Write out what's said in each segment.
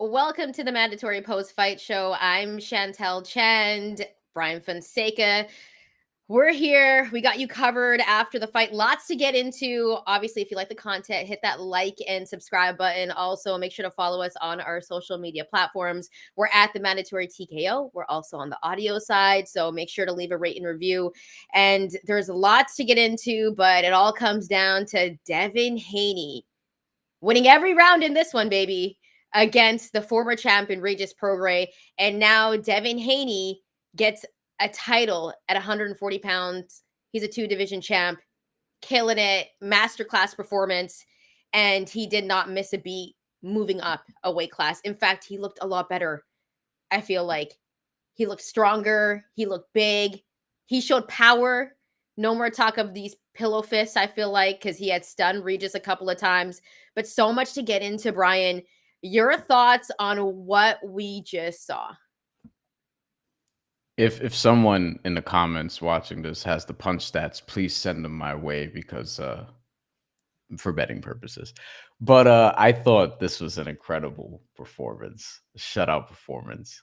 Welcome to the Mandatory Post-Fight Show. I'm Shantelle Chand, Bryan Fonseca. We're here. We got you covered after the fight. Lots to get into. Obviously, if you like the content, hit that like and subscribe button. Also, make sure to follow us on our social media platforms. We're at TheMandatory TKO. We're also on the audio side, so make sure to leave a rate and review. And there's lots to get into, but it all comes down to Devin Haney winning every round in this one, baby, against the former champion Regis Prograis. And now Devin Haney gets a title at 140 pounds. He's a 2-division champ, killing it, masterclass performance, and he did not miss a beat moving up a weight class. In fact, he looked a lot better. I feel like he looked stronger. He looked big. He showed power. No more talk of these pillow fists, I feel like, because he had stunned Regis a couple of times. But so much to get into, Bryan. Your thoughts on what we just saw? If someone in the comments watching this has the punch stats, please send them my way because for betting purposes. But I thought this was an incredible performance, shutout performance.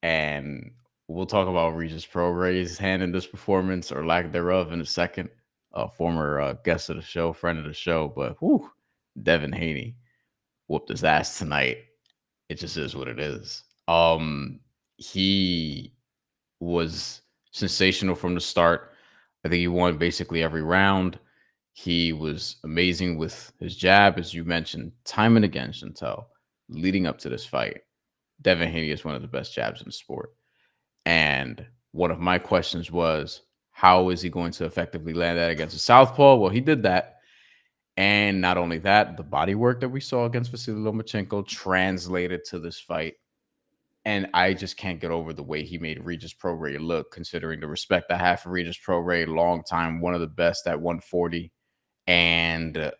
And we'll talk about Regis Prograis' hand in this performance or lack thereof in a second. Former guest of the show, friend of the show, but Devin Haney whooped his ass tonight. It just is what it is. He was sensational from the start. I think he won basically every round. He was amazing with his jab, as you mentioned, time and again, Shantelle, leading up to this fight. Devin Haney is one of the best jabs in the sport. And one of my questions was, how is he going to effectively land that against a southpaw? Well, he did that. And not only that, the body work that we saw against Vasily Lomachenko translated to this fight. And I just can't get over the way he made Regis Prograis look, considering the respect I have for Regis Prograis, long time, one of the best at 140, and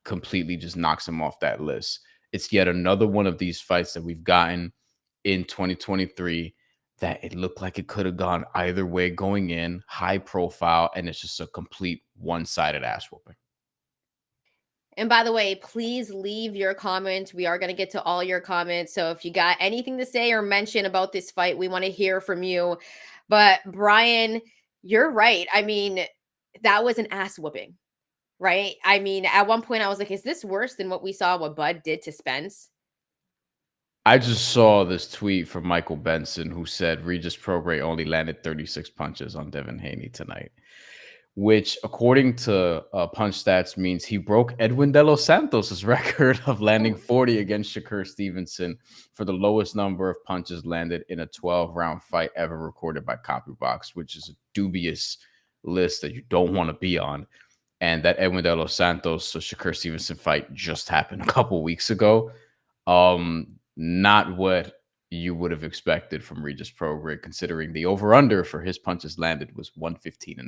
completely just knocks him off that list. It's yet another one of these fights that we've gotten in 2023 that it looked like it could have gone either way going in, high profile, and it's just a complete one-sided ass whooping. And by the way, please leave your comments. We are going to get to all your comments. So if you got anything to say or mention about this fight, we want to hear from you. But Bryan, you're right. I mean, that was an ass whooping, right? I mean, at one point I was like, is this worse than what we saw what Bud did to Spence? I just saw this tweet from Michael Benson who said Regis Prograis only landed 36 punches on Devin Haney tonight, which, according to Punch Stats, means he broke Edwin De Los Santos' record of landing 40 against Shakur Stevenson for the lowest number of punches landed in a 12-round fight ever recorded by Copybox, which is a dubious list that you don't want to be on. And that Edwin De Los Santos, so Shakur Stevenson fight just happened a couple weeks ago. Not what you would have expected from Regis Prograis, considering the over-under for his punches landed was 115.5.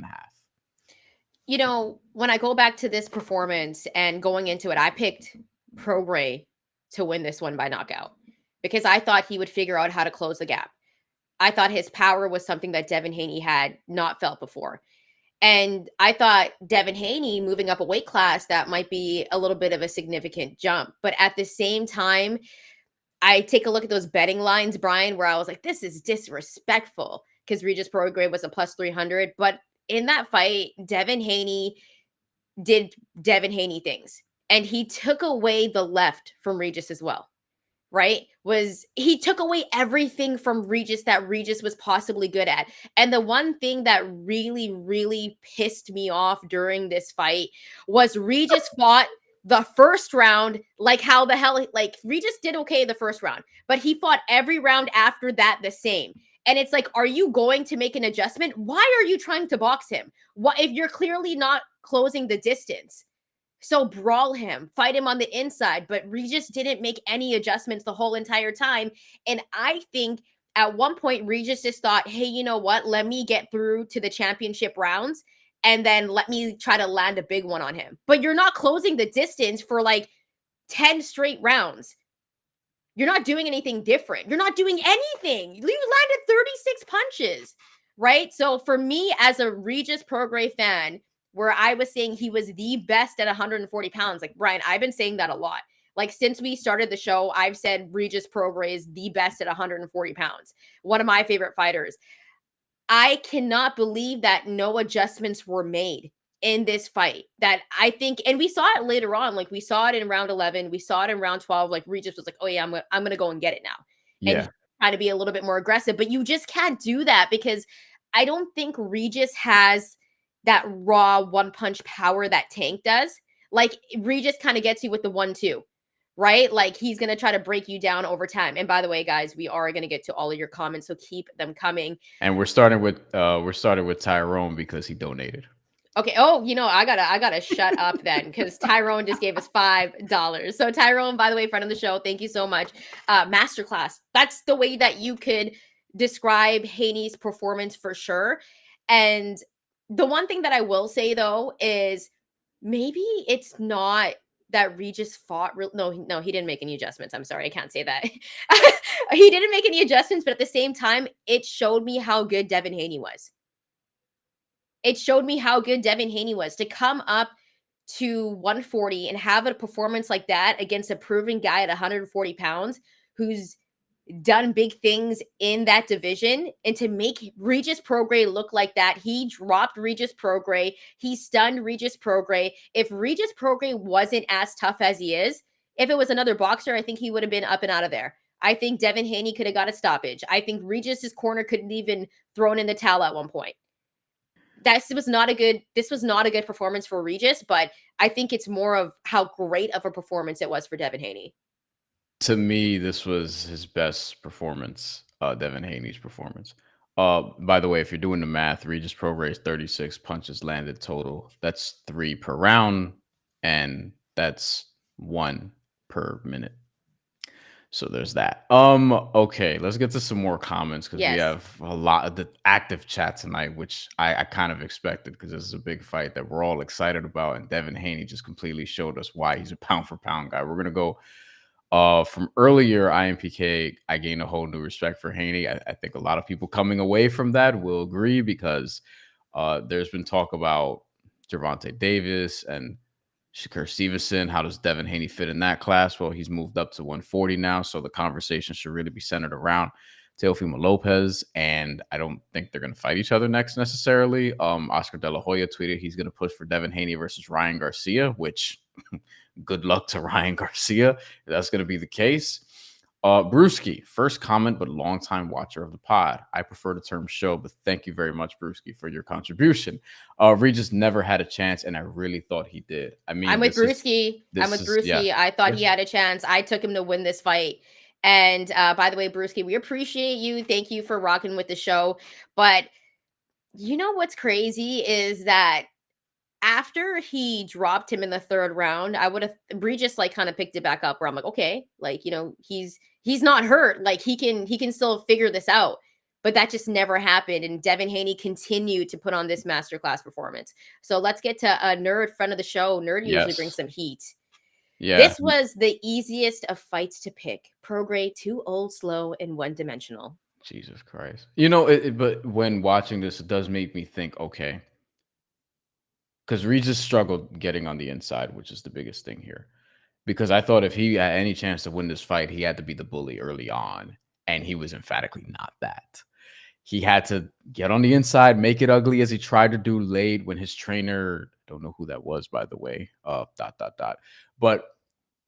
You know, when I go back to this performance and going into it, I picked Prograis to win this one by knockout because I thought he would figure out how to close the gap. I thought his power was something that Devin Haney had not felt before. And I thought Devin Haney moving up a weight class, that might be a little bit of a significant jump. But at the same time, I take a look at those betting lines, Bryan, where I was like, this is disrespectful because Regis Prograis was a plus 300. But in that fight, Devin Haney did Devin Haney things. And he took away the left from Regis as well, right? He took away everything from Regis that Regis was possibly good at. And the one thing that really, really pissed me off during this fight was Regis fought the first round, like how the hell, like Regis did okay the first round, but he fought every round after that the same. And it's like, are you going to make an adjustment? Why are you trying to box him? What if you're clearly not closing the distance? So brawl him, fight him on the inside. But Regis didn't make any adjustments the whole entire time. And I think at one point, Regis just thought, hey, you know what? Let me get through to the championship rounds and then let me try to land a big one on him. But you're not closing the distance for like 10 straight rounds. You're not doing anything different. You're not doing anything. You landed 36 punches, right? So for me, as a Regis Prograis fan, where I was saying he was the best at 140 pounds, like Bryan, I've been saying that a lot. Like, since we started the show, I've said Regis Prograis is the best at 140 pounds. One of my favorite fighters. I cannot believe that no adjustments were made in this fight. That I think, and we saw it later on. Like, we saw it in round 11, we saw it in round 12. Like, Regis was like, "Oh yeah, I'm gonna go and get it now," and Yeah. he trying to be a little bit more aggressive. But you just can't do that because I don't think Regis has that raw one punch power that Tank does. Like, Regis kind of gets you with the 1-2, right? Like, he's going to try to break you down over time. And by the way, guys, we are going to get to all of your comments, so keep them coming. And we're starting with Tyrone because he donated. Okay. Oh, I gotta shut up then because Tyrone just gave us $5. So Tyrone, by the way, friend of the show, thank you so much. Masterclass. That's the way that you could describe Haney's performance for sure. And the one thing that I will say though is maybe it's not that Regis fought real. No, he didn't make any adjustments. I'm sorry, I can't say that. He didn't make any adjustments, but at the same time, it showed me how good Devin Haney was. It showed me how good Devin Haney was to come up to 140 and have a performance like that against a proven guy at 140 pounds who's done big things in that division, and to make Regis Prograis look like that. He dropped Regis Prograis. He stunned Regis Prograis. If Regis Prograis wasn't as tough as he is, if it was another boxer, I think he would have been up and out of there. I think Devin Haney could have got a stoppage. I think Regis's corner couldn't even thrown in the towel at one point. This was not a good performance for Regis, but I think it's more of how great of a performance it was for Devin Haney. To me, this was his best performance, Devin Haney's performance. By the way, if you're doing the math, Regis Prograis 36 punches landed total. That's 3 per round, and that's 1 per minute. So there's that. Okay, let's get to some more comments because we Yes. have a lot of the active chat tonight, which I kind of expected because this is a big fight that we're all excited about, and Devin Haney just completely showed us why he's a pound for pound guy. We're gonna go from earlier IMPK. I gained a whole new respect for Haney. I think a lot of people coming away from that will agree because there's been talk about Gervonta Davis and Shakur Stevenson. How does Devin Haney fit in that class? Well, he's moved up to 140 now, so the conversation should really be centered around Teofimo Lopez, and I don't think they're going to fight each other next necessarily. Oscar De La Hoya tweeted he's going to push for Devin Haney versus Ryan Garcia, which good luck to Ryan Garcia if that's going to be the case. Brewski, first comment, but longtime watcher of the pod. I prefer the term show, but thank you very much, Brewski, for your contribution. Regis never had a chance, and I really thought he did. I mean, I'm with Brewski. Yeah. I thought he had a chance. I took him to win this fight. And by the way, Brewski, we appreciate you. Thank you for rocking with the show. But you know what's crazy is that after he dropped him in the third round, I would have Regis like kind of picked it back up where I'm like, okay, like, he's not hurt. Like, he can still figure this out. But that just never happened. And Devin Haney continued to put on this masterclass performance. So let's get to a nerd friend of the show. Nerd usually brings some heat. Yeah. This was the easiest of fights to pick. Prograis, too old, slow, and one-dimensional. Jesus Christ. But when watching this, it does make me think, okay, because Regis struggled getting on the inside, which is the biggest thing here. Because I thought if he had any chance to win this fight, he had to be the bully early on, and he was emphatically not that. He had to get on the inside, make it ugly as he tried to do late when his trainer, don't know who that was, by the way, ... But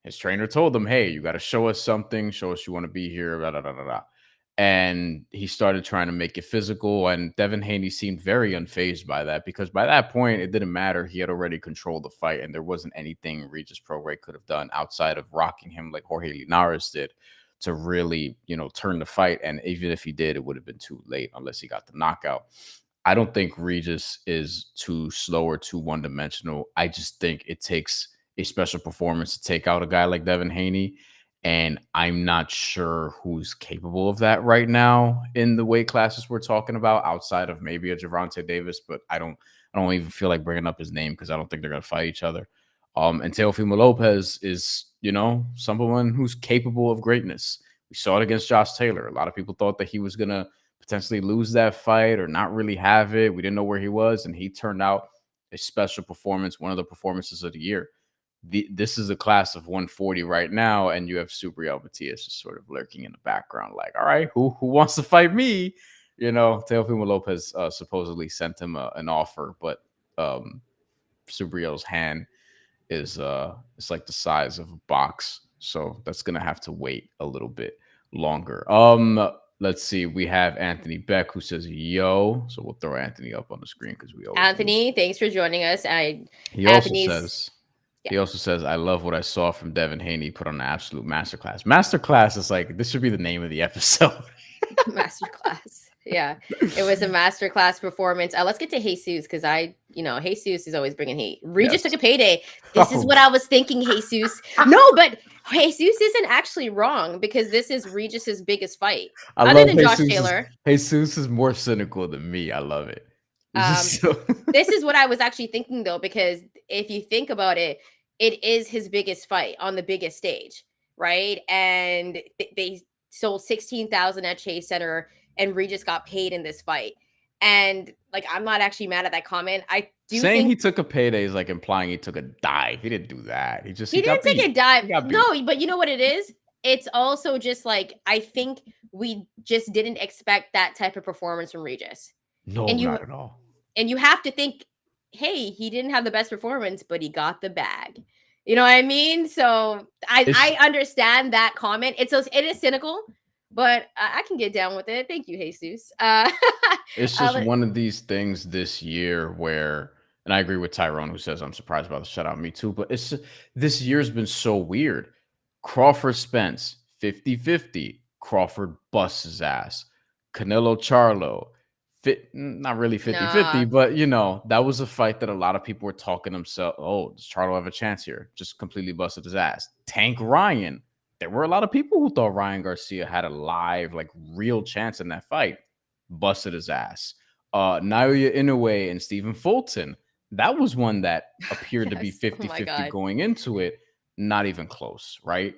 his trainer told him, hey, you got to show us something, show us you want to be here, blah, blah, blah, blah, blah. And he started trying to make it physical, and Devin Haney seemed very unfazed by that because by that point, it didn't matter. He had already controlled the fight, and there wasn't anything Regis Prograis could have done outside of rocking him like Jorge Linares did to really, turn the fight. And even if he did, it would have been too late unless he got the knockout. I don't think Regis is too slow or too one-dimensional. I just think it takes a special performance to take out a guy like Devin Haney. And I'm not sure who's capable of that right now in the weight classes we're talking about, outside of maybe a Gervonta Davis, but I don't even feel like bringing up his name because I don't think they're going to fight each other. And Teofimo Lopez is, someone who's capable of greatness. We saw it against Josh Taylor. A lot of people thought that he was going to potentially lose that fight or not really have it. We didn't know where he was, and he turned out a special performance, one of the performances of the year. this is a class of 140 right now, and you have Super Matias just sort of lurking in the background, like, all right, who wants to fight me? Teofimo Lopez supposedly sent him an offer, but Subriel's hand is it's like the size of a box, so that's gonna have to wait a little bit longer. Let's see, we have Anthony Beck who says yo, so we'll throw Anthony up on the screen because we always Anthony, thanks for joining us. he also Anthony's says he also says, I love what I saw from Devin Haney put on an absolute masterclass. Masterclass is like, this should be the name of the episode. masterclass. Yeah, it was a masterclass performance. Let's get to Jesus because Jesus is always bringing heat. Regis took a payday. This is what I was thinking, Jesus. No, but Jesus isn't actually wrong because this is Regis's biggest fight. Other than Josh Taylor. Jesus is more cynical than me. I love it. This is what I was actually thinking though, because if you think about it, it is his biggest fight on the biggest stage, right? And they sold 16,000 at Chase Center, and Regis got paid in this fight. And like, I'm not actually mad at that comment. I do saying think he took a payday is like implying he took a dive. He didn't do that. He didn't take a dive. No, but you know what it is? It's also just like, I think we just didn't expect that type of performance from Regis. No, not at all. And you have to think, hey, he didn't have the best performance, but he got the bag. You know what I mean? So I understand that comment. It is cynical, but I can get down with it. Thank you, Jesus. It's just one of these things this year where, and I agree with Tyrone who says I'm surprised about the shutout. Me too, but it's just, this year's been so weird. Crawford Spence 50-50. Crawford busts his ass. Canelo Charlo. Not really 50-50, but that was a fight that a lot of people were talking themselves. Oh, does Charlo have a chance here? Just completely busted his ass. Tank Ryan. There were a lot of people who thought Ryan Garcia had a live, like real chance in that fight. Busted his ass. Naoya Inoue and Stephen Fulton. That was one that appeared to be 50-50 going into it. Not even close, right?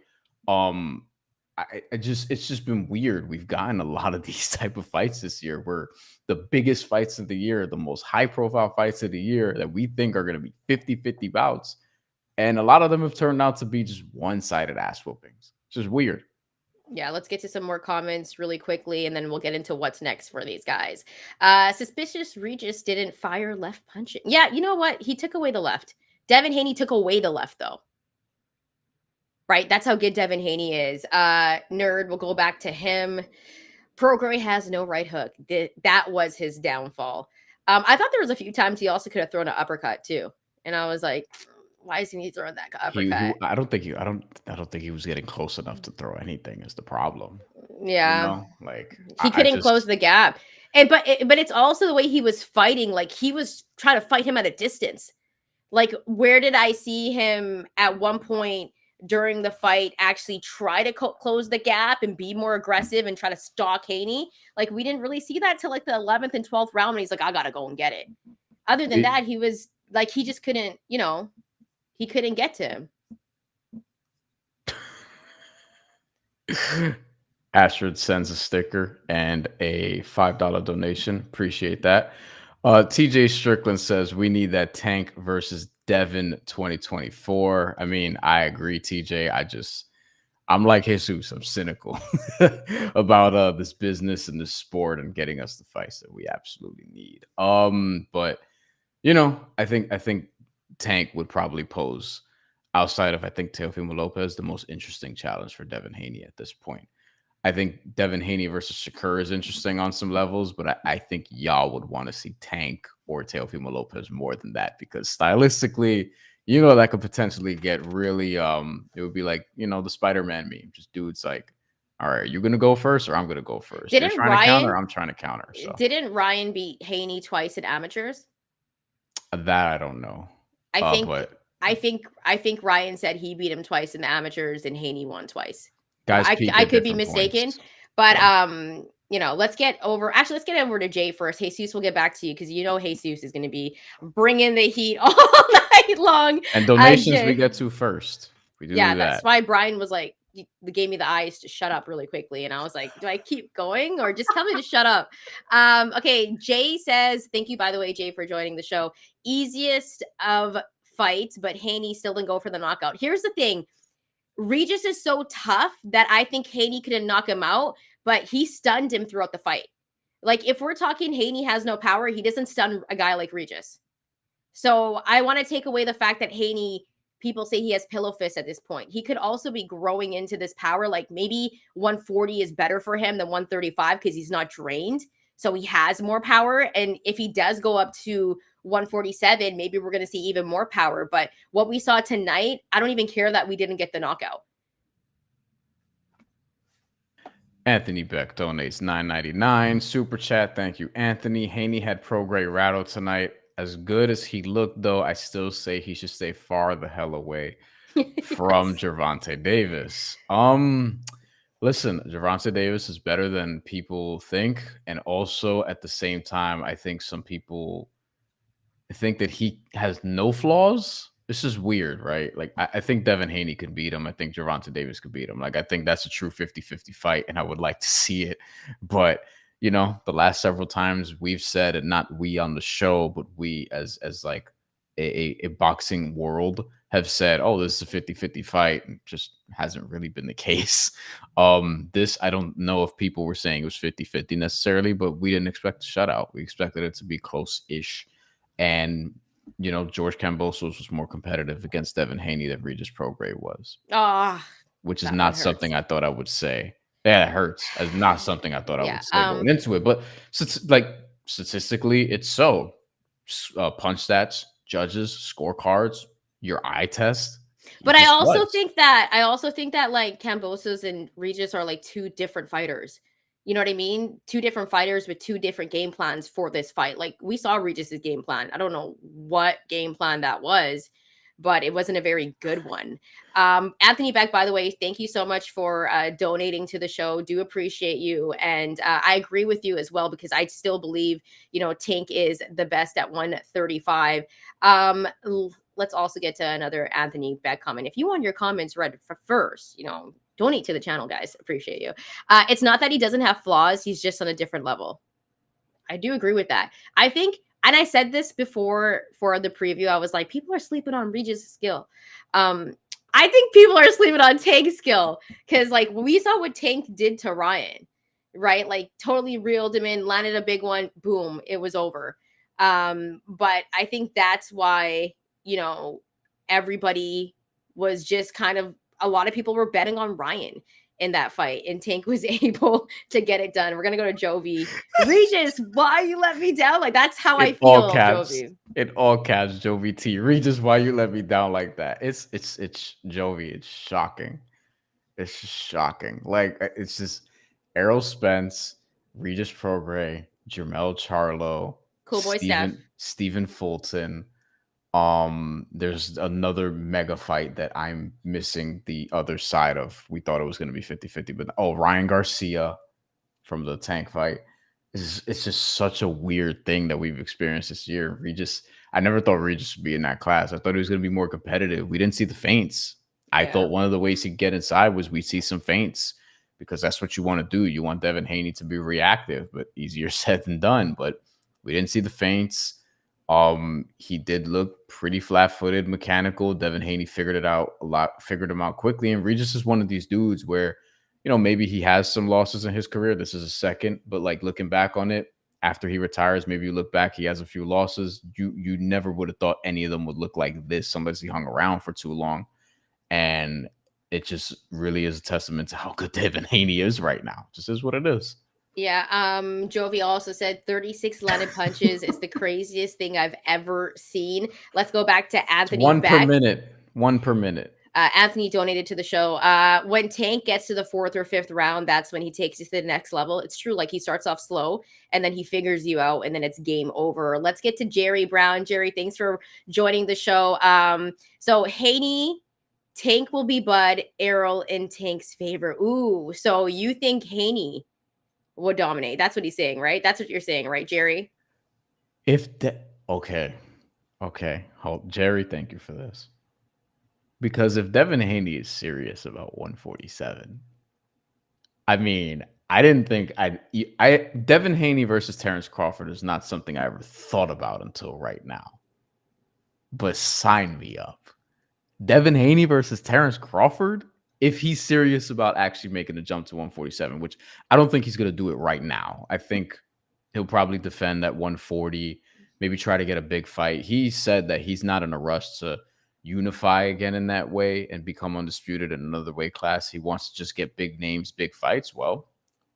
It's just been weird. We've gotten a lot of these type of fights this year where the biggest fights of the year, the most high profile fights of the year that we think are going to be 50-50 bouts. And a lot of them have turned out to be just one-sided ass whoopings. It's just weird. Yeah, let's get to some more comments really quickly, and then we'll get into what's next for these guys. Suspicious Regis didn't fire left punching. Yeah, you know what? He took away the left. Devin Haney took away the left, though. Right? That's how good Devin Haney is. Nerd, we'll go back to him. Prograis has no right hook. That was his downfall. I thought there was a few times he also could have thrown an uppercut, too. And I was like, why isn't he throwing that uppercut? I don't think he was getting close enough to throw anything is the problem. Yeah. Like he couldn't close the gap. And but it's also the way he was fighting. Like he was trying to fight him at a distance. Like, where did I see him at one point during the fight actually try to close the gap and be more aggressive and try to stalk Haney? Like, we didn't really see that till like the 11th and 12th round when he's like, I gotta go and get it. Other than that, he was like, he just couldn't, he couldn't get to him. Astrid sends a sticker and a $5 donation. Appreciate that. TJ Strickland says we need that Tank versus Devin 2024. I mean, I agree, TJ. I'm like Jesus. I'm cynical about this business and this sport and getting us the fights that we absolutely need. But I think Tank would probably pose, outside of I think Teofimo Lopez, the most interesting challenge for Devin Haney at this point. I think Devin Haney versus Shakur is interesting on some levels, but I think y'all would want to see Tank or Teofimo Lopez more than that, because stylistically, that could potentially get really, it would be like, the Spider-Man meme. Just dudes like, all right, you're going to go first or I'm going to go first. You're trying to counter, I'm trying to counter. So. Didn't Ryan beat Haney twice in amateurs? That I don't know. I think Ryan said he beat him twice in the amateurs and Haney won twice. Guys, I could be mistaken, but let's get over to Jay first. Jesus, we'll get back to you because Jesus is going to be bringing the heat all night long. And donations we get to first. We do that. That's why Brian was like, gave me the eyes to shut up really quickly, and I was like, do I keep going or just tell me to shut up? Okay, Jay says, thank you, by the way, Jay, for joining the show. Easiest of fight, but Haney still didn't go for the knockout. Here's the thing. Regis is so tough that I think Haney couldn't knock him out, but he stunned him throughout the fight. Like, if we're talking Haney has no power, he doesn't stun a guy like Regis. So I want to take away the fact that Haney, people say he has pillow fists at this point. He could also be growing into this power. Like, maybe 140 is better for him than 135 because he's not drained. So he has more power. And if he does go up to 147, maybe we're going to see even more power. But what we saw tonight, I don't even care that we didn't get the knockout. Anthony Beck donates $9.99 super chat. Thank you, Anthony. Haney had Prograis rattled tonight. As good as he looked, though, I still say he should stay far the hell away from Gervonta Davis. Listen, Gervonta Davis is better than people think, and also at the same time, I think some people think that he has no flaws. This is weird, right? Like, I think Devin Haney could beat him. I think Gervonta Davis could beat him. Like, I think that's a true 50-50 fight, and I would like to see it. But, you know, the last several times we've said, and not we on the show, but we as like a boxing world have said, oh, this is a 50-50 fight. And just hasn't really been the case. This, I don't know if people were saying it was 50-50 necessarily, but we didn't expect a shutout. We expected it to be close-ish. And, you know, George Kambosos was more competitive against Devin Haney than Regis Prograis was. Which is not something I thought I would say. Yeah, it hurts. It's not something I thought I would say going into it. But like statistically, it's so. Punch stats, judges, scorecards, your eye test. But I also think that like Kambosos and Regis are like two different fighters. You know what I mean? Two different fighters with two different game plans for this fight. Like, we saw Regis's game plan. I don't know what game plan that was, but it wasn't a very good one. Anthony Beck, by the way, thank you so much for donating to the show. Do appreciate you. And I agree with you as well, because I still believe, you know, Tank is the best at 135. Let's also get to another Anthony Beck comment. If you want your comments read for first, you know, donate to the channel, guys. Appreciate you. It's not that he doesn't have flaws. He's just on a different level. I do agree with that. I think, and I said this before for the preview, I was like, people are sleeping on Regis' skill. I think people are sleeping on Tank's skill, because like we saw what Tank did to Ryan, right? Like, totally reeled him in, landed a big one, boom, it was over. But I think that's why, you know, everybody was just kind of, a lot of people were betting on Ryan in that fight, and Tank was able to get it done. We're gonna go to Jovi. Regis, why you let me down? Like, that's how I feel, Jovi. In all caps, Jovi T. Regis, why you let me down like that? It's Jovi. It's shocking. It's just shocking. Like, it's just Errol Spence, Regis Prograis, Jermell Charlo, Cool Boy Stephen Fulton. There's another mega fight that I'm missing the other side of. We thought it was going to be 50-50, but Ryan Garcia from the Tank fight. It's just such a weird thing that we've experienced this year. I never thought Regis would be in that class. I thought he was going to be more competitive. We didn't see the feints. I thought one of the ways he'd get inside was we'd see some feints, because that's what you want to do. You want Devin Haney to be reactive, but easier said than done. But we didn't see the feints. He did look pretty flat-footed, mechanical. Devin Haney figured him out quickly. And Regis is one of these dudes where, you know, maybe he has some losses in his career. This is a second, but like looking back on it, after he retires, maybe you look back, he has a few losses. You never would have thought any of them would look like this unless he hung around for too long. And it just really is a testament to how good Devin Haney is right now. Just is what it is. Yeah. Jovi also said 36 landed punches is the craziest thing I've ever seen. Let's go back to Anthony. One per minute. Anthony donated to the show. When Tank gets to the 4th or 5th round, that's when he takes you to the next level. It's true. Like, he starts off slow and then he figures you out, and then it's game over. Let's get to Jerry Brown. Jerry, thanks for joining the show. So Haney, Tank will be Bud, Errol in Tank's favor. Ooh, so you think Haney would dominate? That's what he's saying, right? That's what you're saying, right, Jerry? Okay. Jerry, thank you for this. Because if Devin Haney is serious about 147, I mean, I didn't think Devin Haney versus Terrence Crawford is not something I ever thought about until right now. but sign me up. Devin Haney versus Terrence Crawford, if he's serious about actually making the jump to 147, which I don't think he's going to do it right now. I think he'll probably defend at 140, maybe try to get a big fight. He said that he's not in a rush to unify again in that way and become undisputed in another weight class. He wants to just get big names, big fights. Well,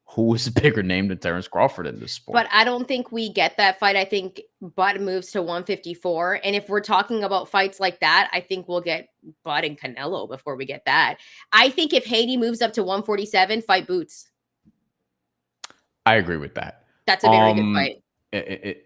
who is a bigger name than Terrence Crawford in this sport? But I don't think we get that fight. I think Bud moves to 154. And if we're talking about fights like that, I think we'll get Bud and Canelo before we get that. I think if Haney moves up to 147, fight Boots. I agree with that. That's a very good fight.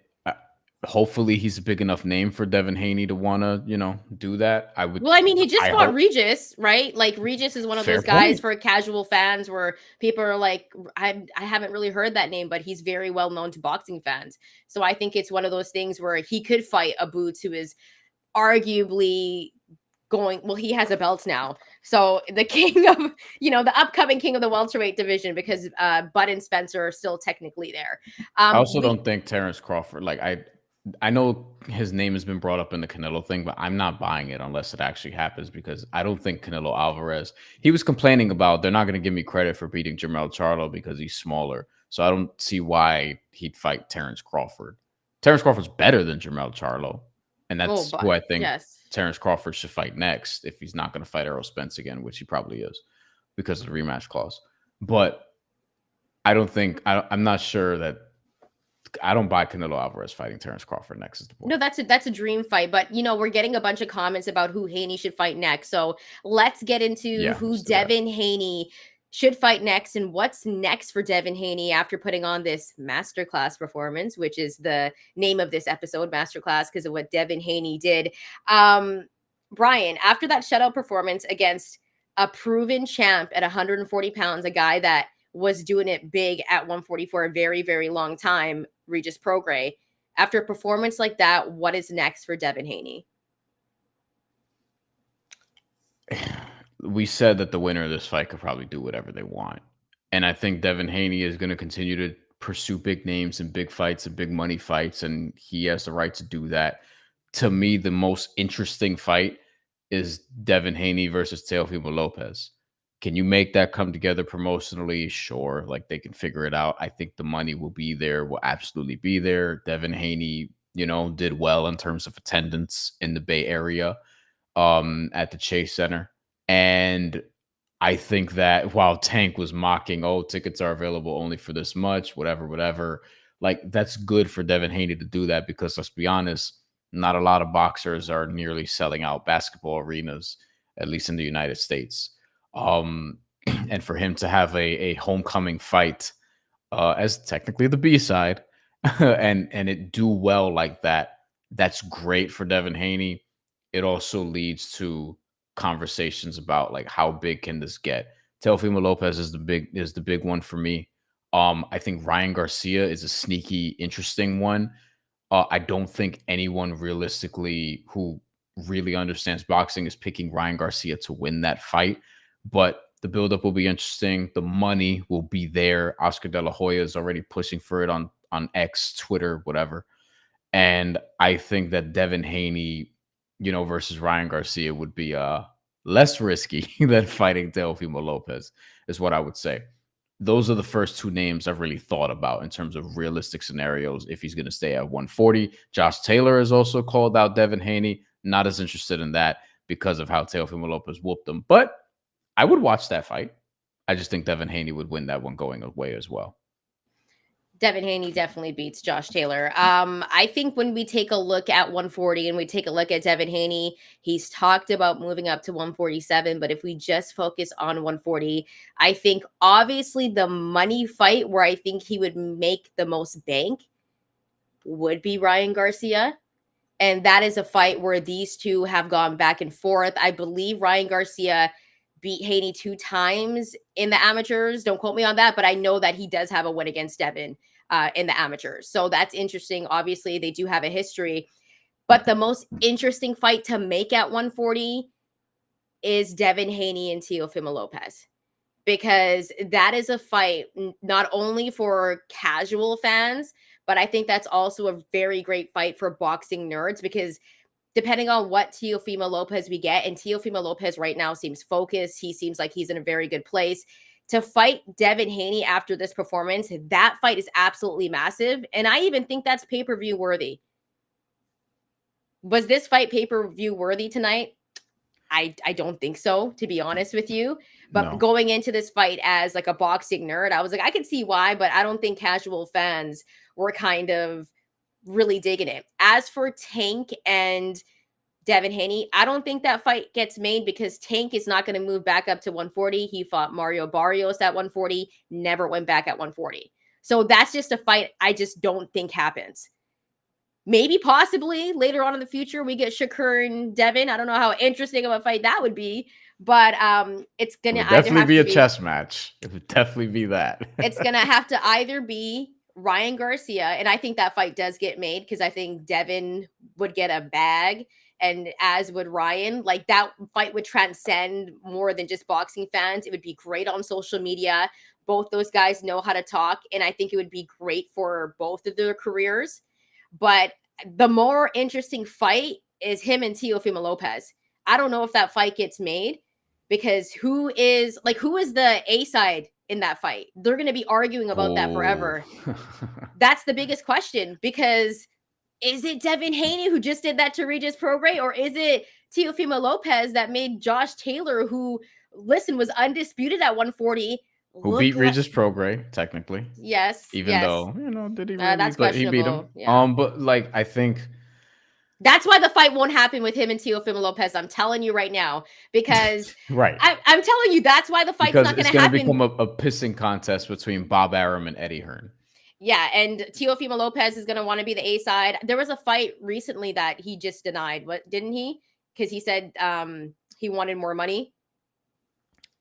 Hopefully he's a big enough name for Devin Haney to want to, do that. Well, I mean, he just fought Regis, right? Like Regis is one of those guys for casual fans where people are like, I haven't really heard that name, but he's very well known to boxing fans. So I think it's one of those things where he could fight a Boots who is arguably he has a belt now. So the king of, the upcoming king of the welterweight division, because Bud and Spencer are still technically there. I also don't think Terrence Crawford, I know his name has been brought up in the Canelo thing, but I'm not buying it unless it actually happens, because I don't think Canelo Alvarez, he was complaining about they're not going to give me credit for beating Jermell Charlo because he's smaller. So I don't see why he'd fight Terrence Crawford. Terrence Crawford's better than Jermell Charlo. And that's who I think Terrence Crawford should fight next if he's not going to fight Errol Spence again, which he probably is because of the rematch clause. But I'm not sure that I don't buy Canelo Alvarez fighting Terrence Crawford next. Is the point. No, that's a dream fight. But, we're getting a bunch of comments about who Haney should fight next. So let's get into who Devin Haney should fight next and what's next for Devin Haney after putting on this masterclass performance, which is the name of this episode, masterclass, because of what Devin Haney did. Bryan, after that shutout performance against a proven champ at 140 pounds, a guy that was doing it big at 140 for a very, very long time, Regis Prograis. After a performance like that, what is next for Devin Haney? We said that the winner of this fight could probably do whatever they want. And I think Devin Haney is going to continue to pursue big names and big fights and big money fights, and he has the right to do that. To me, the most interesting fight is Devin Haney versus Teofimo Lopez. Can you make that come together promotionally? Sure. They can figure it out. I think the money will be there, will absolutely be there. Devin Haney, did well in terms of attendance in the Bay Area at the Chase Center. And I think that while Tank was mocking, tickets are available only for this much, whatever, that's good for Devin Haney to do that, because let's be honest, not a lot of boxers are nearly selling out basketball arenas, at least in the United States. And for him to have a homecoming fight as technically the B-side and it do well like that, that's great for Devin Haney. It also leads to conversations about how big can this get. Teofimo Lopez is the big one for me. I think Ryan Garcia is a sneaky, interesting one. I don't think anyone realistically who really understands boxing is picking Ryan Garcia to win that fight. But the buildup will be interesting. The money will be there. Oscar De La Hoya is already pushing for it on X, Twitter, whatever. And I think that Devin Haney, versus Ryan Garcia would be less risky than fighting Teofimo Lopez, is what I would say. Those are the first two names I've really thought about in terms of realistic scenarios if he's going to stay at 140. Josh Taylor has also called out Devin Haney. Not as interested in that because of how Teofimo Lopez whooped him. But I would watch that fight. I just think Devin Haney would win that one going away as well. Devin Haney definitely beats Josh Taylor. I think when we take a look at 140 and we take a look at Devin Haney, he's talked about moving up to 147. But if we just focus on 140, I think obviously the money fight where I think he would make the most bank would be Ryan Garcia. And that is a fight where these two have gone back and forth. I believe Ryan Garcia beat Haney 2 times in the amateurs. Don't quote me on that, but I know that he does have a win against Devin in the amateurs. So that's interesting. Obviously, they do have a history. But the most interesting fight to make at 140 is Devin Haney and Teofimo Lopez. Because that is a fight not only for casual fans, but I think that's also a very great fight for boxing nerds, because depending on what Teofimo Lopez we get, and Teofimo Lopez right now seems focused. He seems like he's in a very good place. To fight Devin Haney after this performance, that fight is absolutely massive. And I even think that's pay-per-view worthy. Was this fight pay-per-view worthy tonight? I don't think so, to be honest with you. But No. going into this fight as like a boxing nerd, I was like, I can see why, but I don't think casual fans were kind of really digging it. As for Tank and Devin Haney, I don't think that fight gets made because Tank is not going to move back up to 140. He fought Mario Barrios at 140, never went back at 140. So that's just a fight I just don't think happens. Maybe possibly later on in the future we get Shakur and Devin. I don't know how interesting of a fight that would be, but it's It gonna would either definitely have be to a be chess match. It would definitely be that. it's gonna have to either be Ryan Garcia, and I think that fight does get made because I think Devin would get a bag, and as would Ryan. Like that fight would transcend more than just boxing fans. It would be great on social media. Both those guys know how to talk, and I think it would be great for both of their careers. But the more interesting fight is him and Teofimo Lopez. I don't know if that fight gets made because who is the A side in that fight? They're going to be arguing about that Oh. forever. That's the biggest question because is it Devin Haney who just did that to Regis Prograis, or is it Teofimo Lopez that made Josh Taylor, who was undisputed at 140, Who look beat like Regis Prograis, technically. yes, Even yes. though, did he really? That's But he beat him. questionable. Yeah. But like I think That's why the fight won't happen with him and Teofimo Lopez. I'm telling you right now, because right. I'm telling you that's why the fight's Because not going it's to gonna happen. become a pissing contest between Bob Arum and Eddie Hearn. Yeah, and Teofimo Lopez is going to want to be the A side. There was a fight recently that he just denied. What didn't he? Because he said he wanted more money.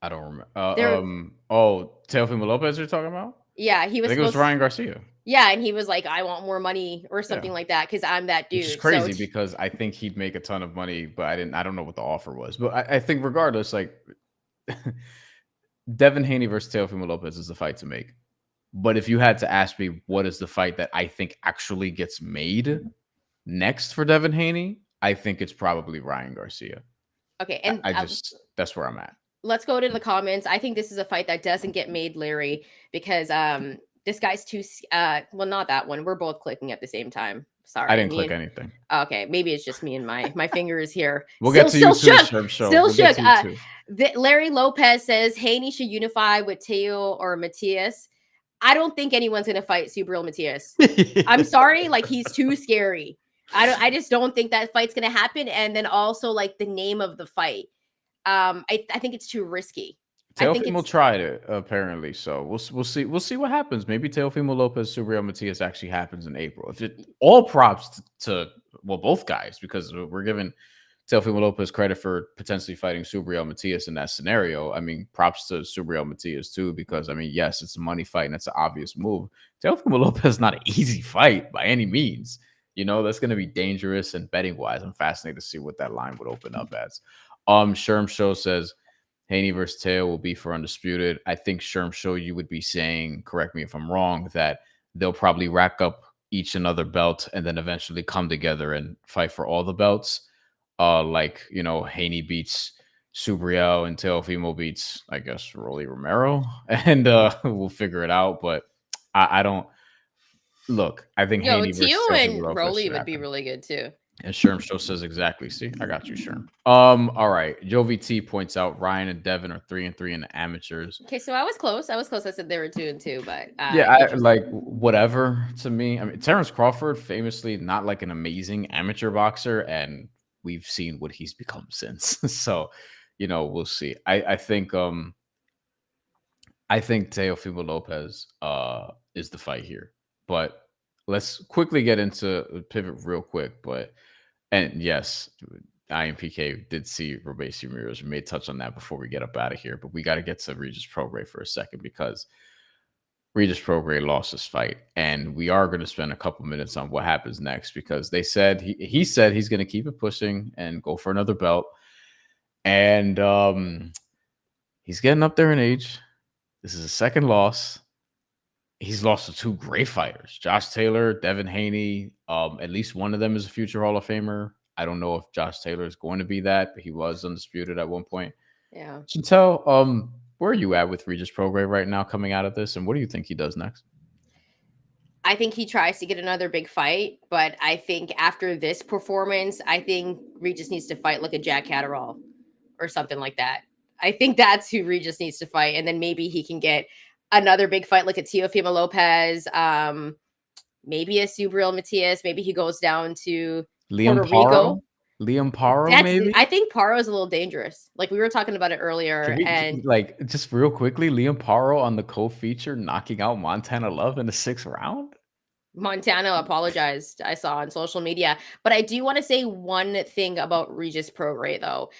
I don't remember. There, Teofimo Lopez you're talking about? yeah, he I was think it was supposed. Ryan Garcia. Yeah, and he was like, "I want more money" or Yeah. something like that because I'm that Which is dude. So crazy because I think he'd make a ton of money, but I don't know what the offer was. But I think regardless, like Devin Haney versus Teofimo Lopez is the fight to make. But if you had to ask me what is the fight that I think actually gets made next for Devin Haney, I think it's probably Ryan Garcia. okay, and That's where I'm at. let's go to the comments. I think this is a fight that doesn't get made, Larry, because this guy's too well, not that one. We're both clicking at the same time. Sorry. I didn't click anything. Okay, maybe it's just me and my fingers here. We'll get to you too, Shook. Show. Still We'll shook. get to you too. Larry Lopez says Haney should unify with Teo or Matias. I don't think anyone's gonna fight Subriel Matias. I'm sorry, like he's too scary. I just don't think that fight's gonna happen. And then also like the name of the fight. I think it's too risky. Teofimo tried it apparently, so we'll see what happens. Maybe Teofimo Lopez Subriel Matias actually happens in April. If it all props to both guys, because we're giving Teofimo Lopez credit for potentially fighting Subriel Matias in that scenario. I mean, props to Subriel Matias too, because I mean, yes, it's a money fight and it's an obvious move. Teofimo Lopez is not an easy fight by any means. That's going to be dangerous, and betting wise, I'm fascinated to see what that line would open up as. Sherm Show says Haney versus Teo will be for Undisputed. I think Sherm Show, you would be saying, correct me if I'm wrong, that they'll probably rack up each another belt and then eventually come together and fight for all the belts. Haney beats Subriel and Teofimo beats, I guess, Rolly Romero, and we'll figure it out. But I don't look. I think Haney versus Teo and Lopez Rolly would be really good too. And Sherm Show says exactly. See, I got you, Sherm. All right. Jovi T points out Ryan and Devin are 3-3 in the amateurs. Okay, so I was close. I said they were 2-2, but yeah, I like whatever to me. I mean, Terrence Crawford, famously not like an amazing amateur boxer, and we've seen what he's become since. So, we'll see. I think Teofimo Lopez is the fight here, but let's quickly get into pivot real quick. And yes, IMPK did see Robeisy Ramirez. We may touch on that before we get up out of here, but we got to get to Regis Prograis for a second, because Regis Prograis lost his fight, and we are going to spend a couple minutes on what happens next, because they said he said he's going to keep it pushing and go for another belt, and he's getting up there in age. This is his second loss. He's lost to two great fighters, Josh Taylor, Devin Haney. At least one of them is a future Hall of Famer. I don't know if Josh Taylor is going to be that, but he was undisputed at one point. Yeah. Shantelle, where are you at with Regis Prograis right now coming out of this, and what do you think he does next? I think he tries to get another big fight, but I think after this performance, I think Regis needs to fight like a Jack Catterall or something like that. I think that's who Regis needs to fight, and then maybe he can get another big fight like a Teofimo Lopez, maybe a Subriel Matias. Maybe he goes down to Liam Puerto Rico. Paro? Liam Paro, That's I maybe? think Paro is a little dangerous. Like we were talking about it Can earlier, we and like just real quickly, Liam Paro on the co-feature knocking out Montana Love in the 6th round? Montana apologized, I saw on social media. But I do want to say one thing about Regis Prograis, though.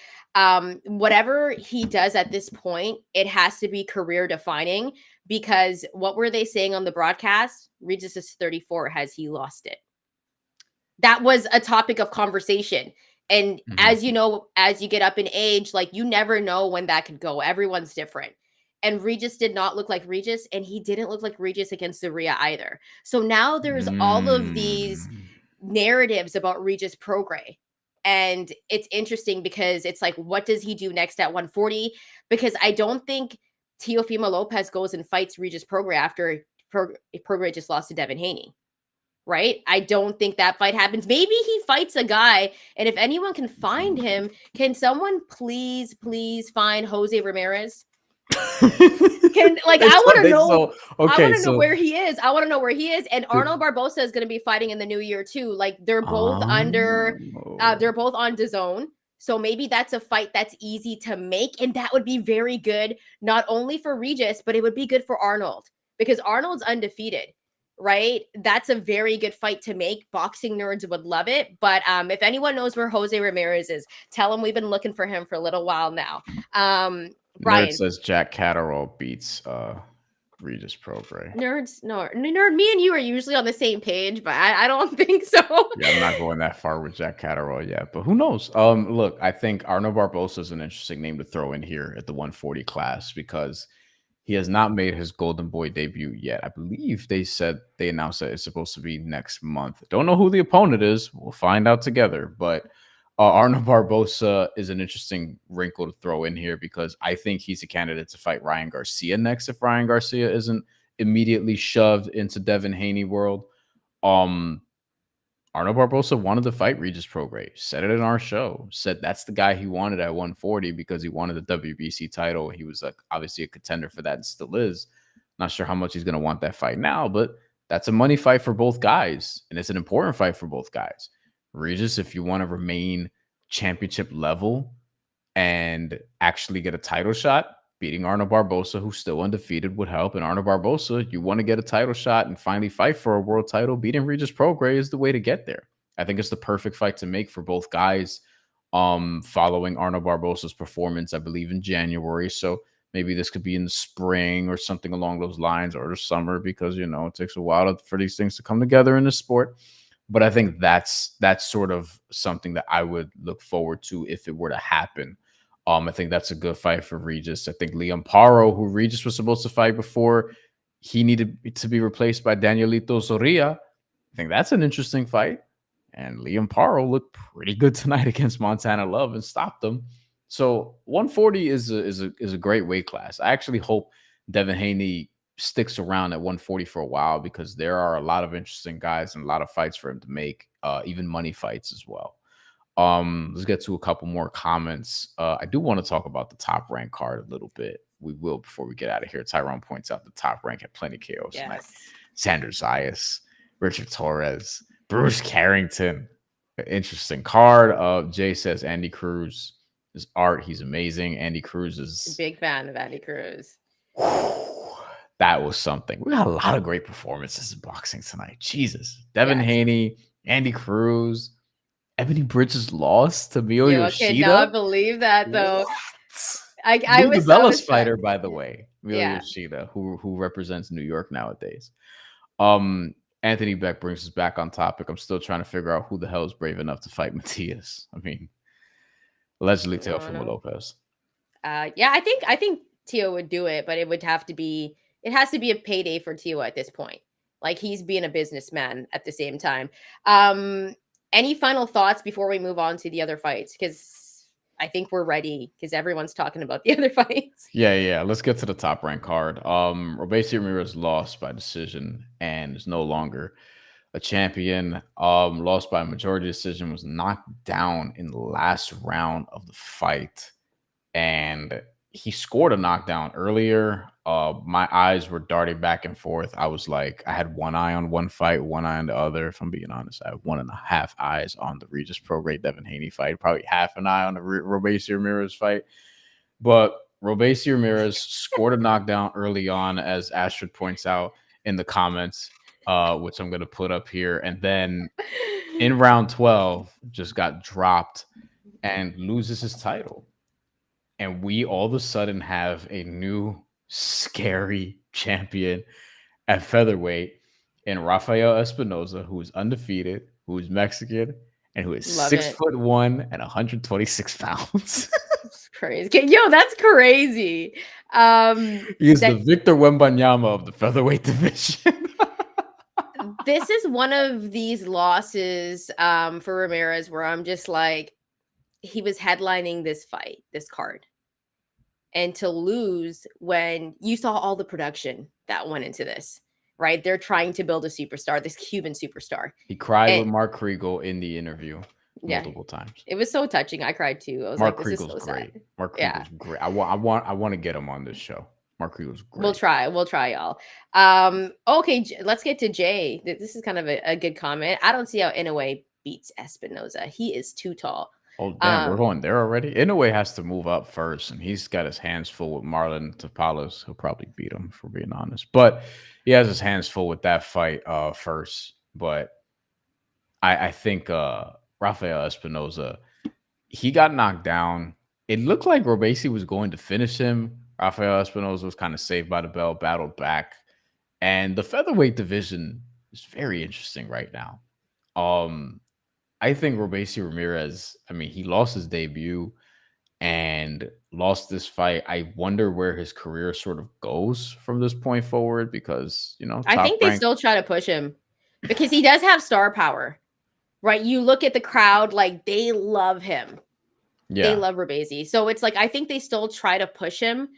Whatever he does at this point, it has to be career defining because what were they saying on the broadcast? Regis is 34. Has he lost it? That was a topic of conversation. And Mhm. as you know, as you get up in age, like you never know when that could go. Everyone's different. And Regis did not look like Regis, and he didn't look like Regis against Zaria either. So now there's all of these Mm. narratives about Regis Prograis. And it's interesting because it's like, what does he do next at 140? Because I don't think Teofimo Lopez goes and fights Regis Prograis after Prograis just lost to Devin Haney, right? I don't think that fight happens. Maybe he fights a guy, and if anyone can find him, can someone please find Jose Ramirez? Can like I want to know. I Okay, want to know so where he is. I want to know where he is. And Arnold Barbosa is going to be fighting in the new year too. Like they're both under, oh. they're both on DAZN. So maybe that's a fight that's easy to make, and that would be very good, not only for Regis, but it would be good for Arnold because Arnold's undefeated, right? That's a very good fight to make. Boxing nerds would love it. But if anyone knows where Jose Ramirez is, tell him we've been looking for him for a little while now. Nerd Brian, says Jack Catterall beats Regis Prograis. nerds, no, nerd. Me and you are usually on the same page, but I don't think so. Yeah, I'm not going that far with Jack Catterall yet, but who knows? Look, I think Arnold Barbosa is an interesting name to throw in here at the 140 class because he has not made his Golden Boy debut yet. I believe they announced that it's supposed to be next month. Don't know who the opponent is. We'll find out together. But Arnold Barbosa is an interesting wrinkle to throw in here because I think he's a candidate to fight Ryan Garcia next if Ryan Garcia isn't immediately shoved into Devin Haney world. Um, Arnold Barbosa wanted to fight Regis Prograis. Said it in our show. Said that's the guy he wanted at 140 because he wanted the WBC title. He was like obviously a contender for that and still is. Not sure how much he's going to want that fight now, but that's a money fight for both guys. And it's an important fight for both guys. Regis, if you want to remain championship level and actually get a title shot, beating Arnold Barbosa, who's still undefeated, would help. And Arnold Barbosa, you want to get a title shot and finally fight for a world title, beating Regis Prograis is the way to get there. I think it's the perfect fight to make for both guys. Following Arnold Barbosa's performance, I believe in January. So maybe this could be in the spring or something along those lines, or the summer, because it takes a while for these things to come together in the sport. But I think that's sort of something that I would look forward to if it were to happen. I think that's a good fight for Regis. I think Liam Paro, who Regis was supposed to fight before, he needed to be replaced by Danielito Zorrilla. I think that's an interesting fight. And Liam Paro looked pretty good tonight against Montana Love and stopped them. So 140 is a great weight class. I actually hope Devin Haney sticks around at 140 for a while because there are a lot of interesting guys and a lot of fights for him to make, even money fights as well. Let's get to a couple more comments. I do want to talk about the top rank card a little bit. We will before we get out of here. Tyrone points out the top rank had plenty KOs tonight. Yes. Sanders Zayas, Richard Torres, Bruce Carrington. Interesting card. Jay says Andy Cruz is art. He's amazing. Andy Cruz is Big fan of Andy Cruz. That was something. We got a lot of great performances in boxing tonight. Jesus. Devin Haney, Andy Cruz, Ebony Bridges lost to Mio Yoshida. Cannot believe that though. What? I Lou was DiBella's fighter, by the way, Mio Yeah. Yoshida, who represents New York nowadays. Anthony Beck brings us back on topic. I'm still trying to figure out who the hell is brave enough to fight Matias. I mean, allegedly Teofimo Lopez. Yeah, I think Tio would do it, but it has to be a payday for Tio at this point. Like he's being a businessman at the same time. Any final thoughts before we move on to the other fights? Because I think we're ready because everyone's talking about the other fights. Yeah. Let's get to the top rank card. Robeisy Ramirez lost by decision and is no longer a champion. Lost by majority decision, was knocked down in the last round of the fight. And he scored a knockdown earlier. My eyes were darting back and forth. I was like, I had one eye on one fight, one eye on the other. If I'm being honest, I have 1.5 eyes on the Regis Prograis Devin Haney fight, probably half an eye on the Robeisy Ramirez fight. But Robeisy Ramirez scored a knockdown early on, as Astrid points out in the comments, which I'm going to put up here. And then in round 12, just got dropped and loses his title. And we all of a sudden have a new scary champion at featherweight in Rafael Espinoza, who is undefeated, who is Mexican, and who is Love 6'1" and 126 pounds. It's crazy. Yo, that's crazy. He is the Victor Wembanyama of the featherweight division. This is one of these losses for Ramirez where I'm just like, he was headlining this fight, this card. And to lose when you saw all the production that went into this, right? They're trying to build a superstar, this Cuban superstar. He cried with Mark Kriegel in the interview multiple times. It was so touching. I cried too. I was Mark like, this Kriegel's is so great. sad. Mark Kriegel's great. I want to get him on this show. Mark Kriegel's great. We'll try, y'all. Okay, let's get to Jay. This is kind of a good comment. I don't see how Inoue beats Espinoza. He is too tall. Oh, damn, we're going there already? Inoue has to move up first, and he's got his hands full with Marlon Tapalas. He'll probably beat him, for being honest. But he has his hands full with that fight first. But I think Rafael Espinoza, he got knocked down. It looked like Robeisy was going to finish him. Rafael Espinoza was kind of saved by the bell, battled back. And the featherweight division is very interesting right now. I think Robeisy Ramirez, I mean, he lost his debut and lost this fight. I wonder where his career sort of goes from this point forward because, you know, I think they still try to push him because he does have star power, right? You look at the crowd, like they love him. Yeah. They love Robeisy. So it's like, I think they still try to push him.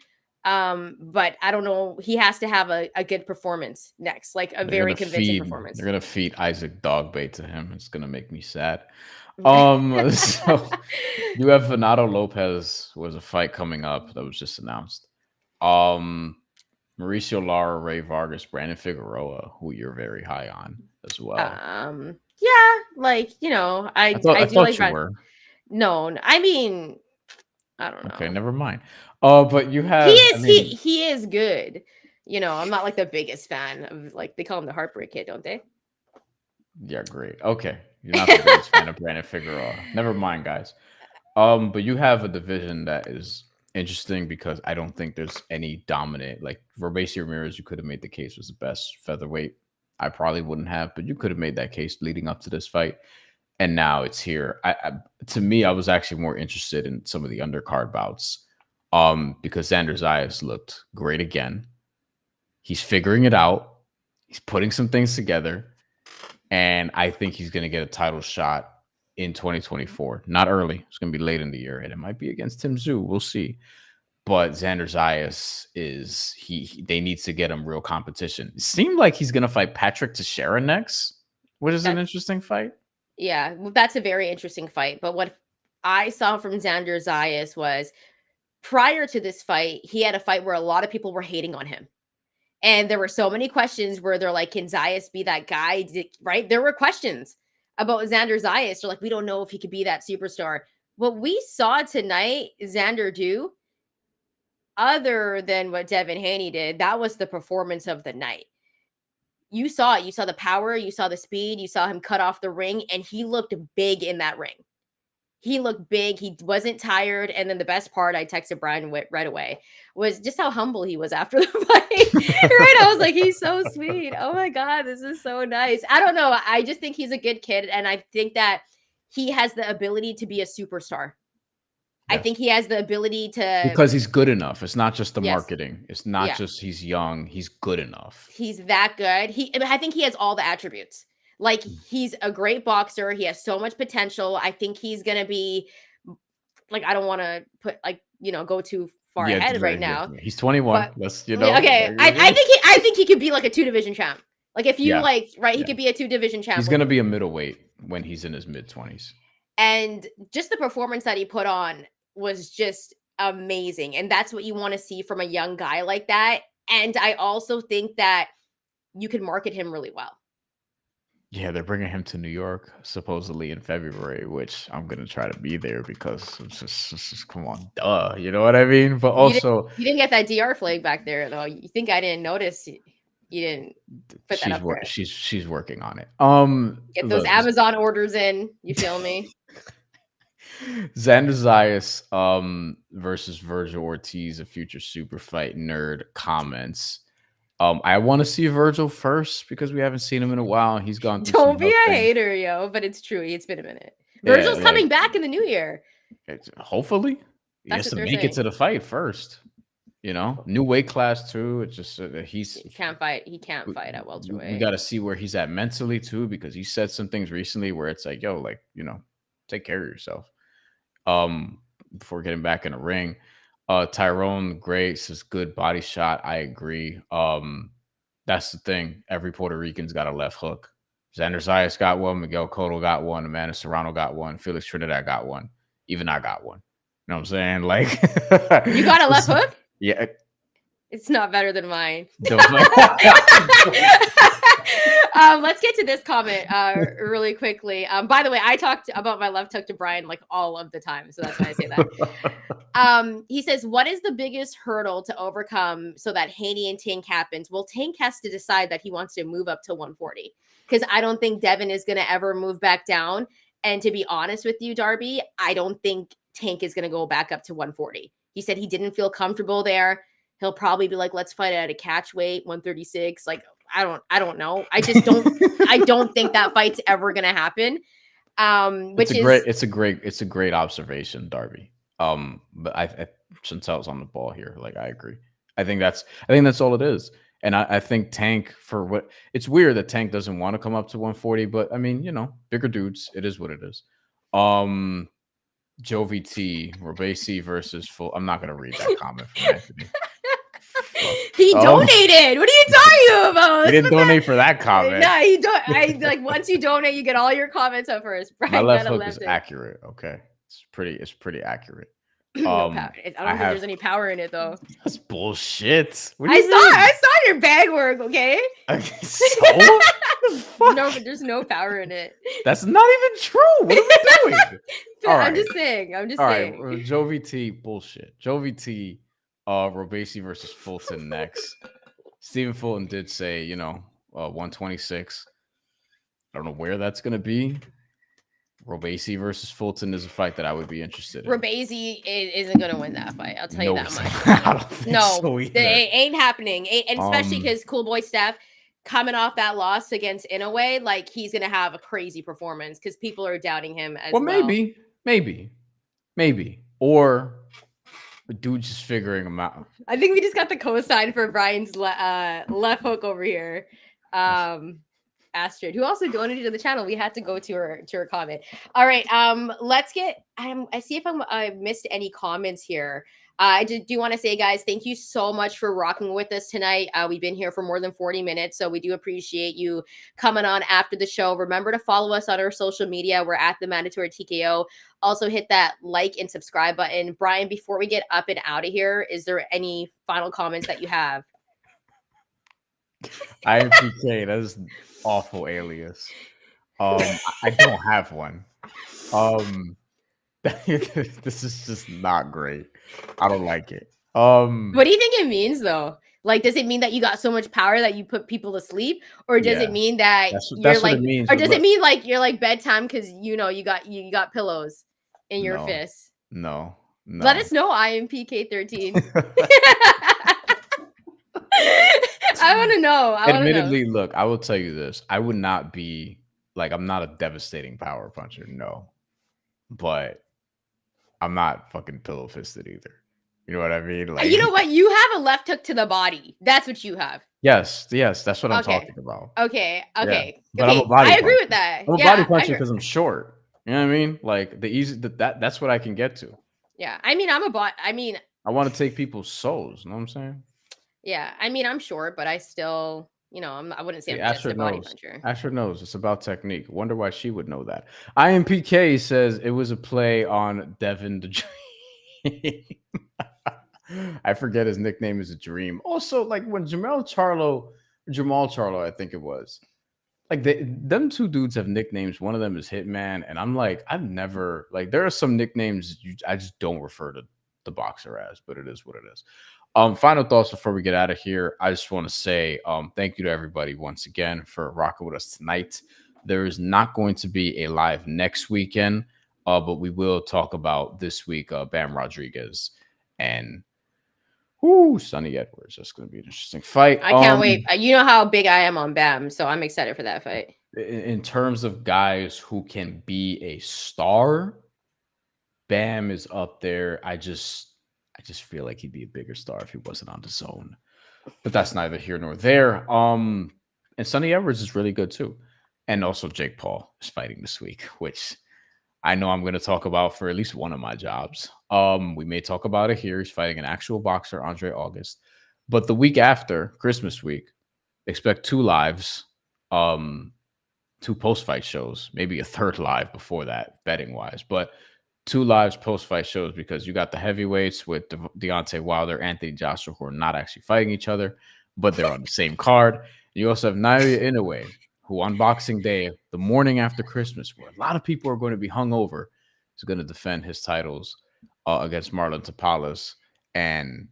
But I don't know. He has to have a good performance next, like a very convincing performance. They're gonna feed Isaac Dogbait to him. It's gonna make me sad. So you have Fernando Lopez was a fight coming up that was just announced. Mauricio Lara, Ray Vargas, Brandon Figueroa, who you're very high on as well. Yeah, like you know, I do like you were. No, I mean, I don't know. Okay, never mind. But you have he is good. You know, I'm not like the biggest fan of like they call him the Heartbreak Kid, don't they? Yeah, great. Okay. You're not the biggest fan of Brandon Figueroa. Never mind, guys. But you have a division that is interesting because I don't think there's any dominant like Robeisy Ramirez. You could have made the case was the best featherweight. I probably wouldn't have, but you could have made that case leading up to this fight. And now it's here. To me, I was actually more interested in some of the undercard bouts because Xander Zayas looked great again. He's figuring it out. He's putting some things together. And I think he's going to get a title shot in 2024. Not early. It's going to be late in the year. And it might be against Tim Tszyu. We'll see. But Xander Zayas is they need to get him real competition. It seemed like he's going to fight Patrick Teixeira next, which is an interesting fight. Yeah, that's a very interesting fight. But what I saw from Xander Zayas was prior to this fight, he had a fight where a lot of people were hating on him. And there were so many questions where they're like, can Zayas be that guy? Right? There were questions about Xander Zayas. They're like, we don't know if he could be that superstar. What we saw tonight, Xander do, other than what Devin Haney did, that was the performance of the night. You saw it. You saw the power. You saw the speed. You saw him cut off the ring, and he looked big in that ring. He looked big. He wasn't tired. And then the best part, I texted Bryan right away, was just how humble he was after the fight. Right? I was like, he's so sweet. Oh my God, this is so nice. I don't know. I just think he's a good kid. And I think that he has the ability to be a superstar. Yes. I think he has the ability to. Because he's good enough. It's not just the marketing. It's not just he's young. He's good enough. He's that good. I think he has all the attributes. Like, he's a great boxer. He has so much potential. I think he's going to be, like, I don't want to put, like, go too far Yeah, ahead right now. he's 21. But Let's, yeah, okay, I think he could be like a 2-division champ. Like, if you yeah, like, right, he yeah. could be a 2-division champ. He's gonna be a middleweight when he's in his mid-20s. And just the performance that he put on was just amazing. And that's what you want to see from a young guy like that. And I also think that you can market him really well. Yeah, they're bringing him to New York supposedly in February, which I'm gonna try to be there because it's just come on, duh, you know what I mean? But also, You didn't get that DR flag back there though. You think I didn't notice? You didn't put that up there. she's working on it. Get those Look, Amazon orders in. You feel me? Xander Zayas versus Virgil Ortiz, a future super fight nerd, comments. I want to see Virgil first because we haven't seen him in a while. He's gone through Don't some be health a things. hater, yo. But it's true. It's been a minute. Yeah, Virgil's coming back in the new year. Hopefully, he That's has what to they're make saying. it to the fight first. New weight class too. It's just He can't fight. He can't fight at welterweight. We got to see where he's at mentally too, because he said some things recently where it's like, yo, like, take care of yourself. Before getting back in the ring. Tyrone Gray says good body shot. I agree. That's the thing. Every Puerto Rican's got a left hook. Xander Zayas got one. Miguel Cotto got one. Amanda Serrano got one. Felix Trinidad got one. Even I got one. You know what I'm saying? Like, you got a left hook? Yeah. It's not better than mine. Let's get to this comment really quickly. By the way, I talked about my left hook to Bryan like all of the time, so that's why I say that. He says, what is the biggest hurdle to overcome so that Haney and Tank happens? Well, Tank has to decide that he wants to move up to 140, because I don't think Devin is going to ever move back down. And to be honest with you, Darby, I don't think Tank is going to go back up to 140. He said he didn't feel comfortable there. He'll probably be like, let's fight at a catch weight, 136. Like, I don't know. I just don't I don't think that fight's ever gonna happen. It's a great observation, Darby. But I Chantel's on the ball here. Like, I agree. I think that's all it is. And I think Tank, for what it's weird that Tank doesn't want to come up to 140, but I mean, bigger dudes, it is what it is. Joe VT, Robesi versus full. I'm not gonna read that comment from Anthony. He donated. What are you talking about? He didn't donate for that comment. No, he don't. I like once you donate, you get all your comments up first. My left hook is accurate. Okay, it's pretty accurate. No power. I don't think there's any power in it though. That's bullshit. I saw your bag work. Okay. So? No, but there's no power in it. That's not even true. What are we doing? I'm just saying. All right, Joe VT, bullshit. Joe VT, Robesi versus Fulton next. Stephen Fulton did say, 126. I don't know where that's gonna be. Robesi versus Fulton is a fight that I would be interested in. Robesi isn't going to win that fight. I'll tell you that much. No, it ain't happening. And especially because Cool Boy Steph coming off that loss against Inoue, like he's going to have a crazy performance because people are doubting him as well. Maybe. Or the dude just figuring him out. I think we just got the cosign for Bryan's left hook over here. Astrid, who also donated to the channel. We had to go to her comment. All right, let's get. I see if I missed any comments here. I do want to say, guys, thank you so much for rocking with us tonight. We've been here for more than 40 minutes, so we do appreciate you coming on after the show. Remember to follow us on our social media. We're at TheMandatory TKO. Also, hit that like and subscribe button. Bryan, before we get up and out of here, is there any final comments that you have? IMPK, that is awful alias. I don't have one. This is just not great. I don't like it. What do you think it means though? Like, does it mean that you got so much power that you put people to sleep, or does it mean that you're like, or does it mean like you're like bedtime because you got pillows in your fists? No. Let us know, IMPK13. I want to know. Admittedly, look, I will tell you this. I would not be like, I'm not a devastating power puncher, no. But I'm not fucking pillow fisted either. You know what I mean? You know Like, what? You have a left hook to the body. That's what you have. yes, that's what I'm Okay. talking about. Okay. Yeah, Okay. but I'm a Okay. body I agree with puncher. that. I'm a body Yeah. I puncher agree. because I'm short. You know what I mean? Like that's what I can get to. Yeah. I mean, I'm a bot. I mean, I want to take people's souls. You know what I'm saying? yeah. I mean, I'm short, but I still, I wouldn't say See, I'm just Asher a body knows. puncher. Asher knows. It's about technique. Wonder why she would know that. IMPK says it was a play on Devin the Dream. I forget his nickname is a Dream. Also, like when Jamal Charlo, I think it was. Like them two dudes have nicknames. One of them is Hitman, and I'm like, I've never like. There are some nicknames I just don't refer to the boxer as, but it is what it is. Final thoughts before we get out of here. I just want to say thank you to everybody once again for rocking with us tonight. There is not going to be a live next weekend, but we will talk about this week Bam Rodriguez and Sonny Edwards. That's going to be an interesting fight. I can't wait. You know how big I am on Bam, so I'm excited for that fight. In terms of guys who can be a star, Bam is up there. I just feel like he'd be a bigger star if he wasn't on the zone. But that's neither here nor there. And Sonny Edwards is really good too. And also Jake Paul is fighting this week, which I know I'm going to talk about for at least one of my jobs. We may talk about it here. He's fighting an actual boxer, Andre August. But the week after, Christmas week, expect two lives, two post-fight shows, maybe a third live before that, betting-wise. But two lives post-fight shows because you got the heavyweights with Deontay Wilder, Anthony Joshua, who are not actually fighting each other, but they're on the same card. You also have Naoya Inoue, who on Boxing Day, the morning after Christmas, where a lot of people are going to be hungover, is going to defend his titles against Marlon Tapales. And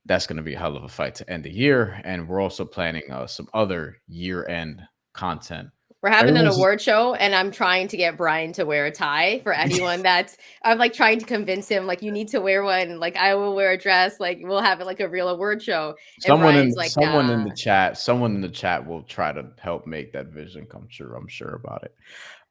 that's going to be a hell of a fight to end the year. And we're also planning some other year-end content. We're having an award show, and I'm trying to get Bryan to wear a tie for anyone I'm like trying to convince him, like, you need to wear one. Like, I will wear a dress. Like, we'll have it like a real award show. And Someone in nah. someone in the chat will try to help make that vision come true. I'm sure about it.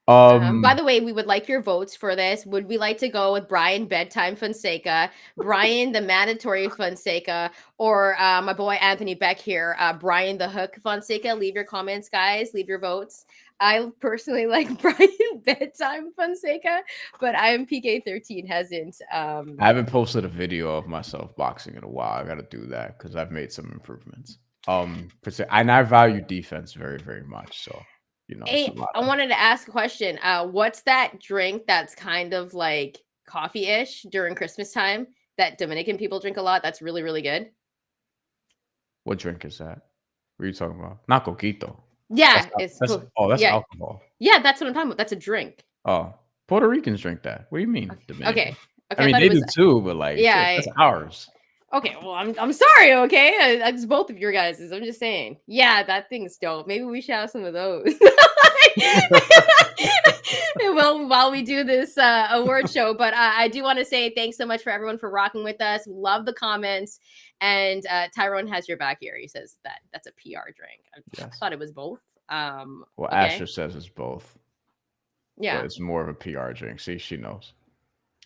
By the way, we would like your votes for this. Would we like to go with Bryan Bedtime Fonseca, Bryan the Mandatory Fonseca, or my boy Anthony Beck here, Bryan the Hook Fonseca? Leave your comments, guys. Leave your votes. I personally like Bryan Bedtime Fonseca, but I am PK13 hasn't. I haven't posted a video of myself boxing in a while. I got to do that because I've made some improvements. And I value defense very, very much. So. Hey, I wanted to ask a question. What's that drink that's kind of like coffee-ish during Christmas time that Dominican people drink a lot? That's really, really good. What drink is that? What are you talking about? Not coquito. Yeah, that's alcohol. Yeah, that's what I'm talking about. That's a drink. Oh, Puerto Ricans drink that. What do you mean? Okay. I mean, they do too, but like, yeah, that's ours. Okay, well, I'm sorry. Okay, that's both of your guys's. I'm just saying. Yeah, that thing's dope. Maybe we should have some of those. Well, while we do this award show, but I do want to say thanks so much for everyone for rocking with us. Love the comments, and Tyrone has your back here. He says that's a PR drink. I thought it was both. Well, okay. Asher says it's both. Yeah, but it's more of a PR drink. See, she knows.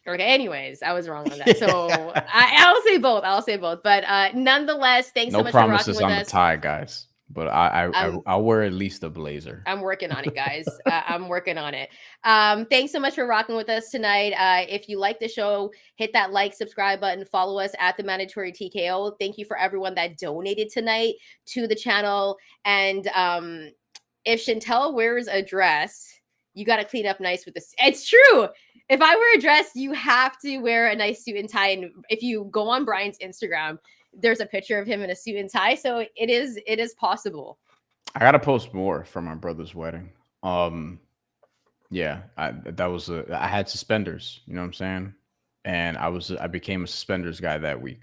Okay, anyways, I was wrong on that. So I'll say both. I'll say both. But nonetheless, thanks so much for rocking with us. No promises on the tie, guys. But I'll wear at least a blazer. I'm working on it, guys. I'm working on it. Thanks so much for rocking with us tonight. If you like the show, hit that like, subscribe button, follow us at TheMandatory TKO. Thank you for everyone that donated tonight to the channel. And if Shantelle wears a dress, you got to clean up nice with this. It's true. If I wear a dress, you have to wear a nice suit and tie. And if you go on Bryan's Instagram, there's a picture of him in a suit and tie. So it is possible. I got to post more from my brother's wedding. Yeah, I had suspenders, you know what I'm saying? And I became a suspenders guy that week.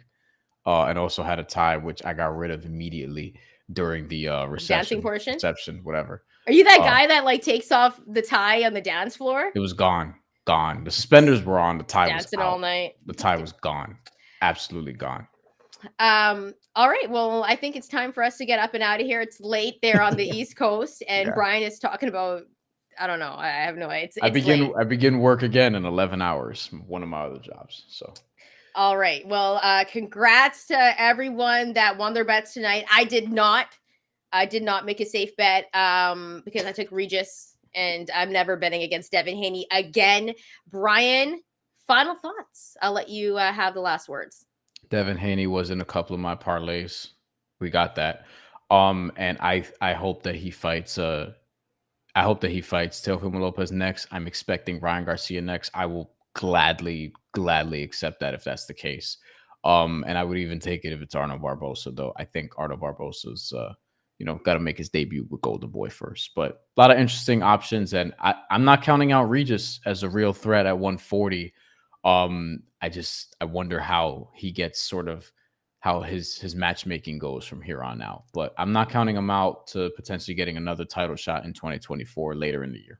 And also had a tie, which I got rid of immediately during the dancing portion, whatever. Are you that guy that like takes off the tie on the dance floor? It was gone. The suspenders were on. The tie dancing was out. All night. The tie was gone. Absolutely gone. All right. Well, I think it's time for us to get up and out of here. It's late there on the East Coast, and Bryan is talking about. I don't know. I have no idea. I begin work again in 11 hours. One of my other jobs. So All right. Well, congrats to everyone that won their bets tonight. I did not. I did not make a safe bet because I took Regis, and I'm never betting against Devin Haney again. Bryan, final thoughts. I'll let you have the last words. Devin Haney was in a couple of my parlays. We got that. And I hope that he fights I hope that he fights Teofimo Lopez next. I'm expecting Ryan Garcia next. I will gladly accept that if that's the case. And I would even take it if it's Arno Barbosa, though. I think Arno Barbosa's got to make his debut with Golden Boy first. But a lot of interesting options, and I'm not counting out Regis as a real threat at 140. I wonder how he gets sort of how his matchmaking goes from here on out. But I'm not counting him out to potentially getting another title shot in 2024 later in the year.